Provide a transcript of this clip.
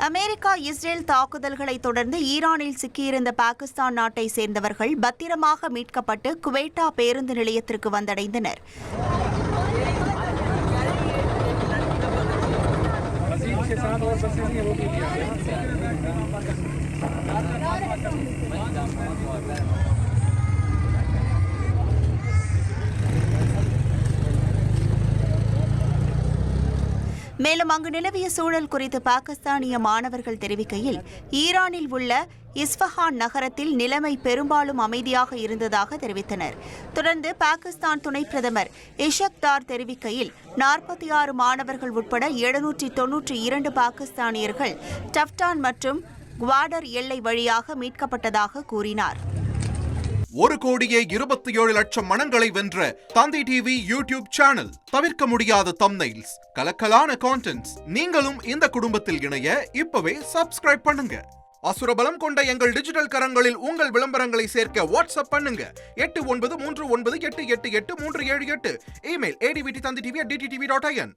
America Israel தாக்குதல்களை தொடர்ந்து ஈரானில் சிக்கியிருந்த பாகிஸ்தான் நாட்டை சேர்ந்தவர்கள் பத்திரமாக மீட்கப்பட்டு குவைட்டா பேருந்து நிலையத்திற்கு வந்தடைந்தனர். மேலும் அங்கு நிலவிய சூழல் குறித்து பாகிஸ்தானிய மாணவர்கள் தெரிவிக்கையில், ஈரானில் உள்ள இஸ்ஃபஹான் நகரத்தில் நிலைமை பெரும்பாலும் அமைதியாக இருந்ததாக தெரிவித்தனர். தொடர்ந்து பாகிஸ்தான் துணை பிரதமர் இஷக் தார் தெரிவிக்கையில், 46 மாணவர்கள் உட்பட 792 பாகிஸ்தானியர்கள் டப்டான் மற்றும் குவாடர் எல்லை வழியாக மீட்கப்பட்டதாக கூறினார். 1,27,00,000 மனங்களை வென்ற தந்தி டிவி யூடியூப் சேனல். தவிர்க்க முடியாத தம்ப்நெயில்ஸ், கலக்கலான கான்டென்ட்ஸ். நீங்களும் இந்த குடும்பத்தில் இணைய இப்பவே சப்ஸ்கிரைப் பண்ணுங்க. அசுரபலம் கொண்ட எங்கள் டிஜிட்டல் கரங்களில் உங்கள் விளம்பரங்களை சேர்க்க வாட்ஸ்அப் பண்ணுங்க. 8939888838. Email advtthanditv@dttv.in.